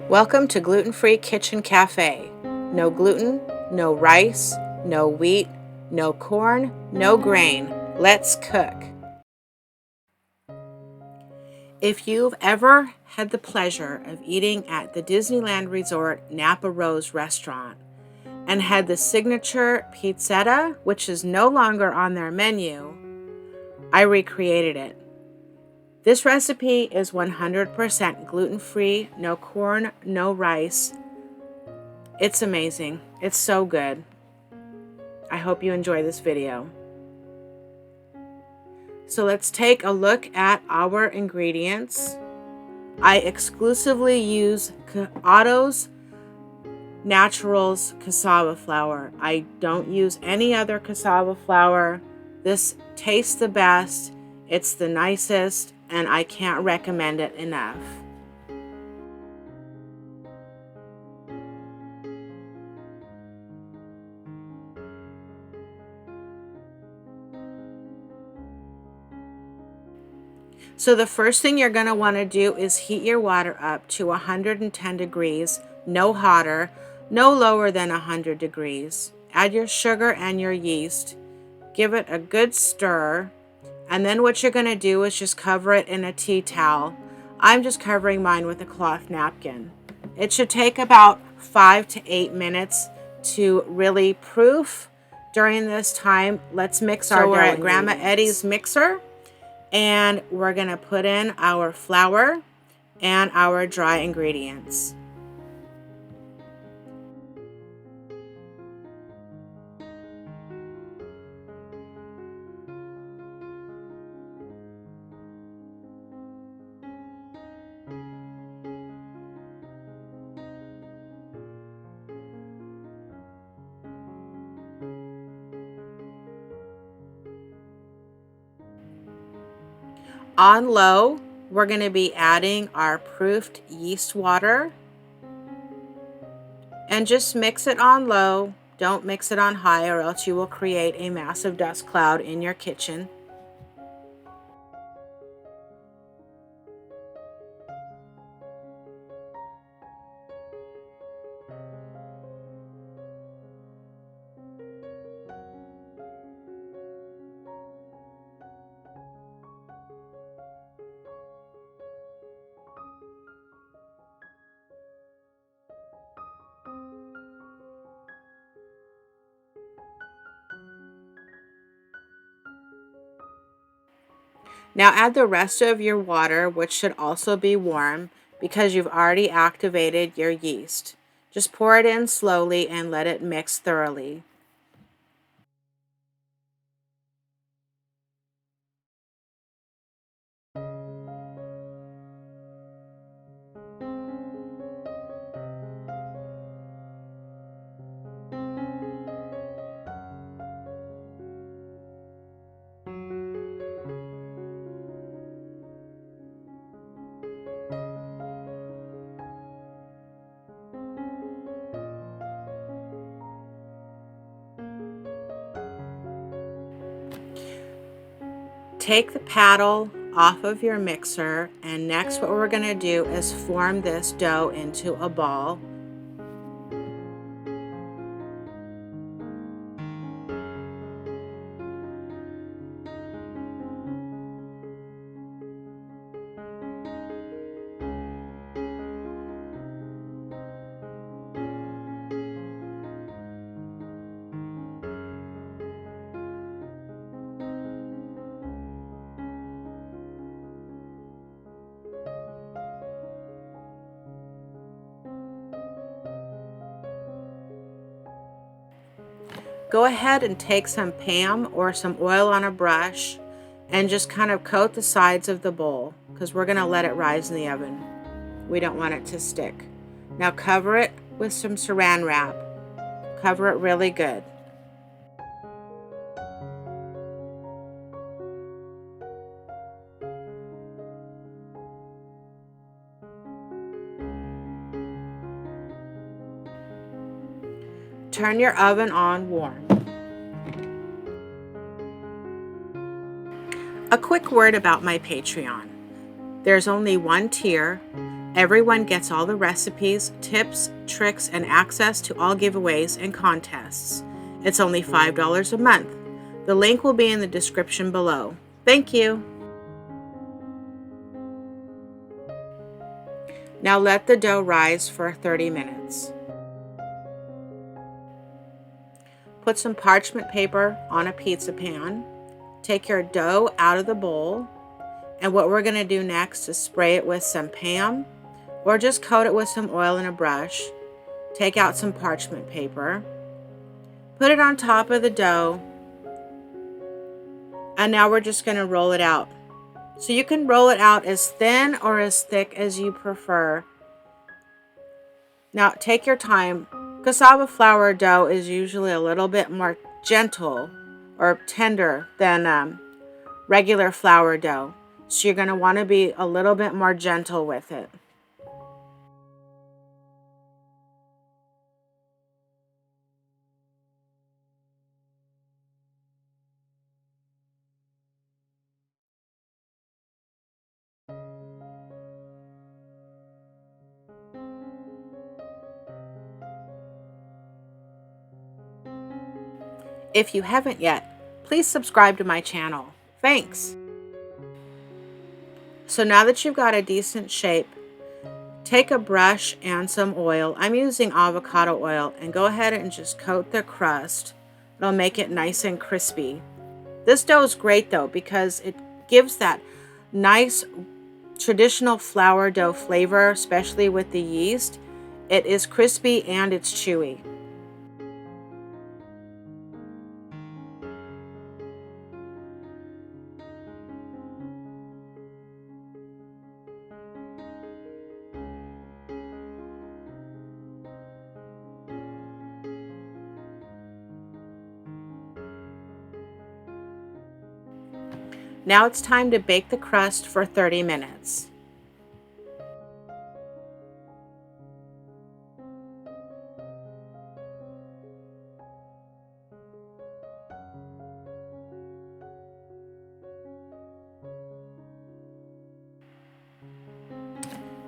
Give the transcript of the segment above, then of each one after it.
Welcome to Gluten-Free Kitchen Cafe. No gluten, no rice, no wheat, no corn, no grain. Let's cook. If you've ever had the pleasure of eating at the Disneyland Resort Napa Rose restaurant and had the signature Pizzetta, which is no longer on their menu, I recreated it. This recipe is 100% gluten-free, no corn, no rice. It's amazing. It's so good. I hope you enjoy this video. So let's take a look at our ingredients. I exclusively use Otto's Naturals cassava flour. I don't use any other cassava flour. This tastes the best. It's the nicest, and I can't recommend it enough. So the first thing you're going to want to do is heat your water up to 110 degrees, no hotter, no lower than 100 degrees. Add your sugar and your yeast. Give it a good stir. And then what you're going to do is just cover it in a tea towel. I'm just covering mine with a cloth napkin. It should take about 5 to 8 minutes to really proof. During this time, let's mix our dough. So we're at Grandma Eddie's mixer, and we're going to put in our flour and our dry ingredients. On low, we're going to be adding our proofed yeast water, and just mix it on low. Don't mix it on high, or else you will create a massive dust cloud in your kitchen. Now add the rest of your water, which should also be warm because you've already activated your yeast. Just pour it in slowly and let it mix thoroughly. Take the paddle off of your mixer, and next what we're going to do is form this dough into a ball. Go ahead and take some Pam or some oil on a brush and just kind of coat the sides of the bowl, because we're going to let it rise in the oven. We don't want it to stick. Now cover it with some saran wrap. Cover it really good. Turn your oven on warm. A quick word about my Patreon. There's only one tier, Everyone gets all the recipes, tips, tricks, and access to all giveaways and contests. It's only $5 a month. The link will be in the description below. Thank you. Now let the dough rise for 30 minutes. Put some parchment paper on a pizza pan. Take your dough out of the bowl. And what we're going to do next is spray it with some Pam, or just coat it with some oil and a brush. Take out some parchment paper. Put it on top of the dough. And now we're just going to roll it out. So you can roll it out as thin or as thick as you prefer. Now take your time. Cassava flour dough is usually a little bit more gentle or tender than regular flour dough. So you're going to want to be a little bit more gentle with it. If you haven't yet, please subscribe to my channel. Thanks! So now that you've got a decent shape, take a brush and some oil. I'm using avocado oil, and go ahead and just coat the crust. It'll make it nice and crispy. This dough is great though because it gives that nice traditional flour dough flavor, especially with the yeast. It is crispy and it's chewy. Now it's time to bake the crust for 30 minutes.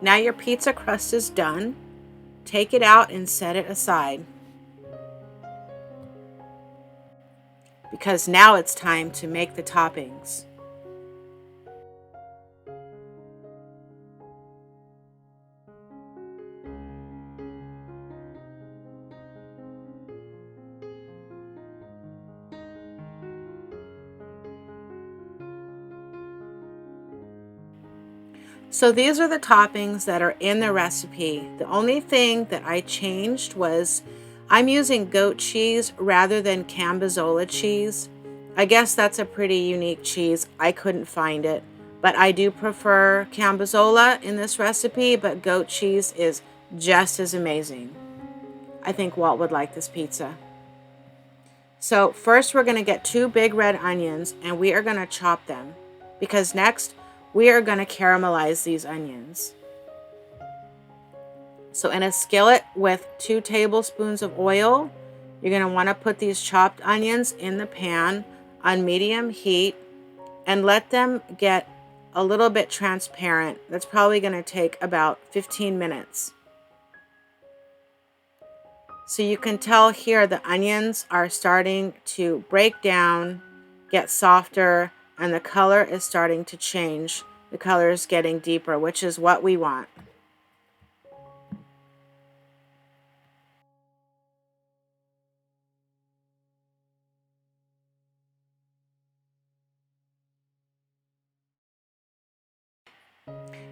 Now your pizza crust is done. Take it out and set it aside. Because now it's time to make the toppings. So these are the toppings that are in the recipe. The only thing that I changed was I'm using goat cheese rather than Cambozola cheese. I guess that's a pretty unique cheese. I couldn't find it, but I do prefer Cambozola in this recipe, but goat cheese is just as amazing. I think Walt would like this pizza. So first we're going to get 2 big red onions and we are going to chop them, because next we are going to caramelize these onions. So in a skillet with 2 tablespoons of oil, you're going to want to put these chopped onions in the pan on medium heat and let them get a little bit transparent. That's probably going to take about 15 minutes. So you can tell here the onions are starting to break down, get softer, and the color is starting to change. The color is getting deeper, which is what we want.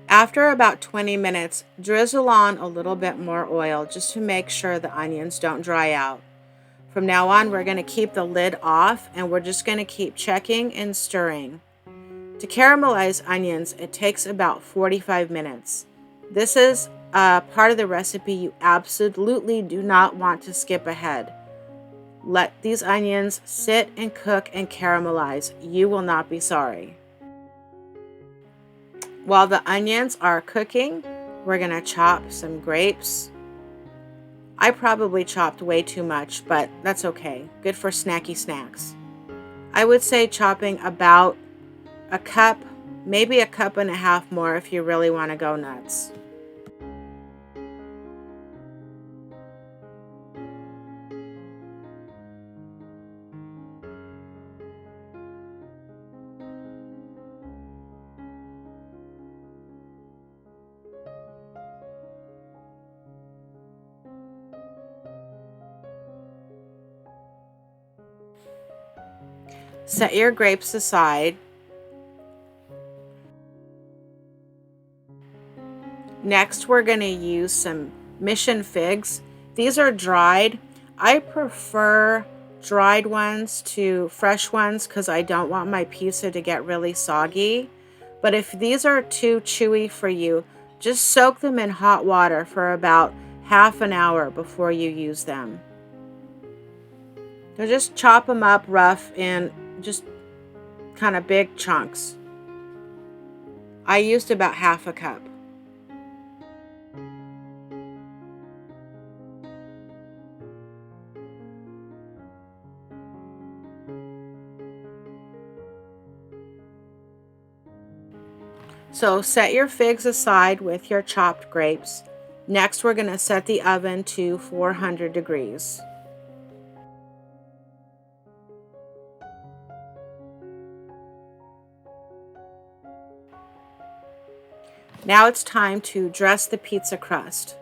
After about 20 minutes, drizzle on a little bit more oil just to make sure the onions don't dry out. From now on, we're going to keep the lid off and we're just going to keep checking and stirring. To caramelize onions, it takes about 45 minutes. This is a part of the recipe you absolutely do not want to skip ahead. Let these onions sit and cook and caramelize. You will not be sorry. While the onions are cooking, we're going to chop some grapes. I probably chopped way too much, but that's okay. Good for snacky snacks. I would say chopping about a cup, maybe a cup and a half more if you really want to go nuts. Set your grapes aside. Next, we're going to use some mission figs. These are dried. I prefer dried ones to fresh ones because I don't want my pizza to get really soggy. But if these are too chewy for you, just soak them in hot water for about half an hour before you use them. So just chop them up rough in just kind of big chunks. I used about half a cup. So set your figs aside with your chopped grapes. Next, we're going to set the oven to 400 degrees. Now it's time to dress the pizza crust.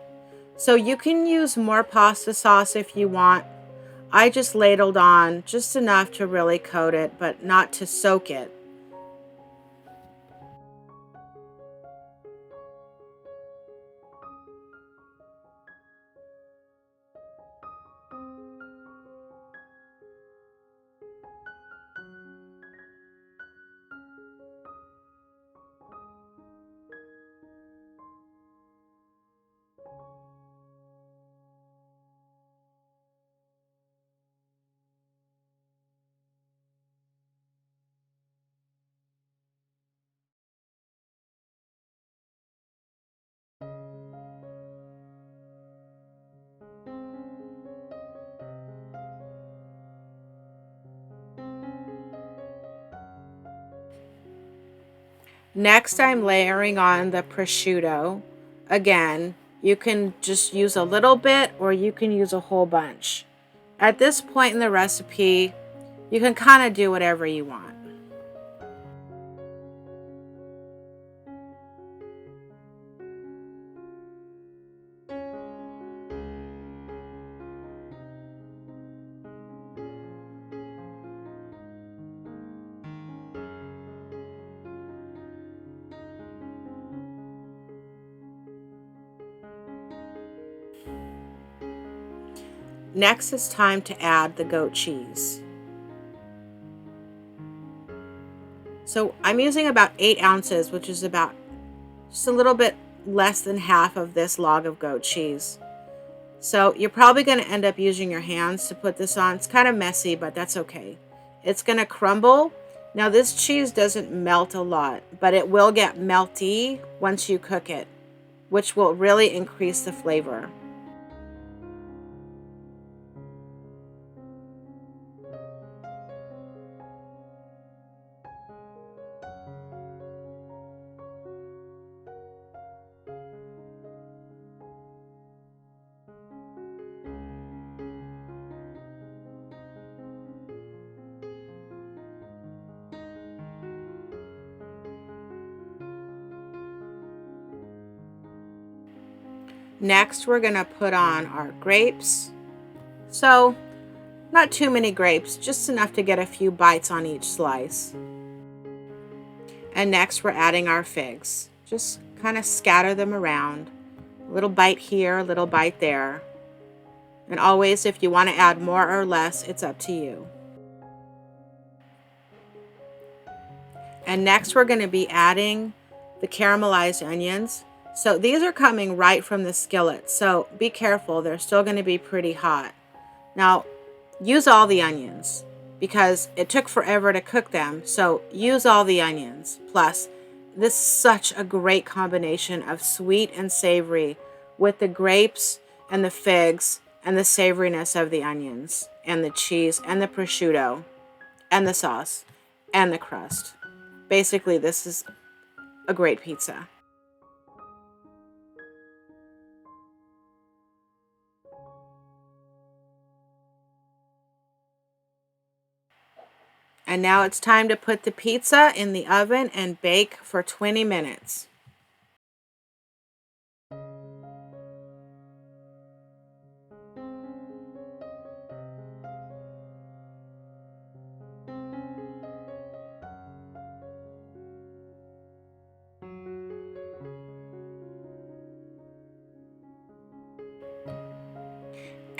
So you can use more pasta sauce if you want. I just ladled on just enough to really coat it, but not to soak it. Next, I'm layering on the prosciutto. Again, you can just use a little bit or you can use a whole bunch. At this point in the recipe, you can kind of do whatever you want. Next, it's time to add the goat cheese. So I'm using about 8 ounces, which is about just a little bit less than half of this log of goat cheese. So you're probably going to end up using your hands to put this on. It's kind of messy, but that's okay. It's going to crumble. Now this cheese doesn't melt a lot, but it will get melty once you cook it, which will really increase the flavor. Next, we're going to put on our grapes. So, not too many grapes, just enough to get a few bites on each slice. And next, we're adding our figs. Just kind of scatter them around. A little bite here, a little bite there. And always, if you want to add more or less, it's up to you. And next, we're going to be adding the caramelized onions. So these are coming right from the skillet, so be careful. They're still going to be pretty hot. Now, use all the onions because it took forever to cook them, so use all the onions. Plus, this is such a great combination of sweet and savory with the grapes and the figs and the savoriness of the onions and the cheese and the prosciutto and the sauce and the crust. Basically, this is a great pizza. And now it's time to put the pizza in the oven and bake for 20 minutes.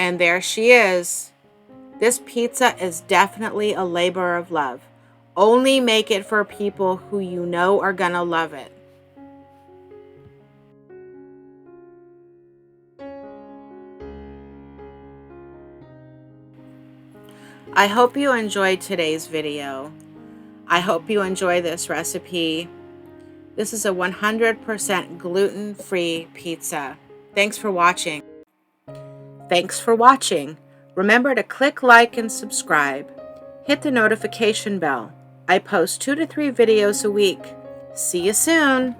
And there she is. This pizza is definitely a labor of love. Only make it for people who you know are gonna love it. I hope you enjoyed today's video. I hope you enjoy this recipe. This is a 100% gluten-free pizza. Thanks for watching. Thanks for watching. Remember to click like and subscribe. Hit the notification bell. I post 2 to 3 videos a week. See you soon.